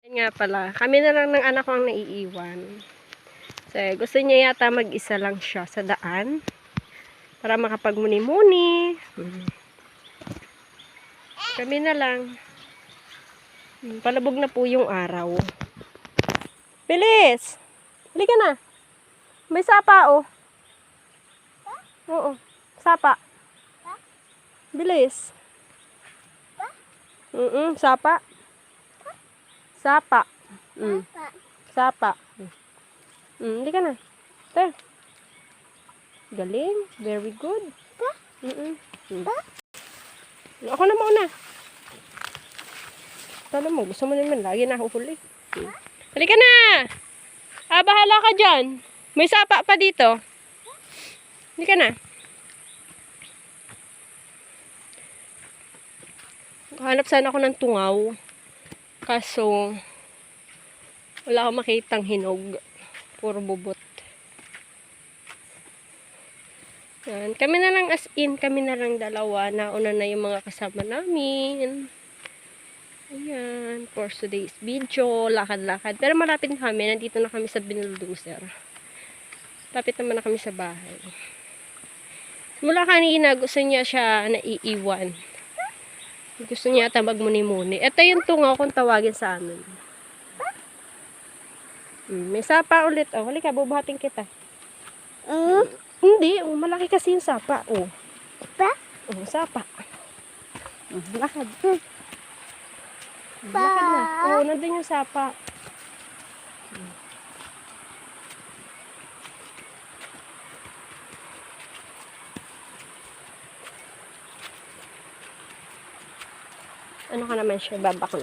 Yan nga pala, kami na lang ng anak ko ang naiiwan. So, gusto niya yata mag-isa lang siya sa daan para makapagmuni-muni. Kami na lang. Palabog na po yung araw. Bilis! Halika na. May sapa, oh. Oo, sapa. Bilis. Sapa. Sapa. Sapa. Halika na. Te. Galing. Very good. Ako na mauna. Tala mo, gusto mo naman lagi nahuhuli. Halika na! Bahala ka dyan. May sapa pa dito. Halika na. Hanap sana ako ng tungaw. Kaso, wala akong makitang hinog. Puro bubot. Yan. Kami na lang as in, kami na lang dalawa. Nauna na yung mga kasama namin. Ayan. For today's video, lakad-lakad. Pero malapit na kami. Nandito na kami sa Binulduser. Lapit naman na kami sa bahay. Mula kanina, gusto niya siya naiiwan. Gusto niya ata magmuni-muni. Ito yung tungaw kung tawagin sa amin. May sapa ulit. Oh, halika, bubuhatin kita. Hindi, malaki kasi yung sapa. Oh. Sapa? Oh, sapa. Lakad. Lakad na. Oh, nandun yung sapa. Ano ka naman siya? Babak na.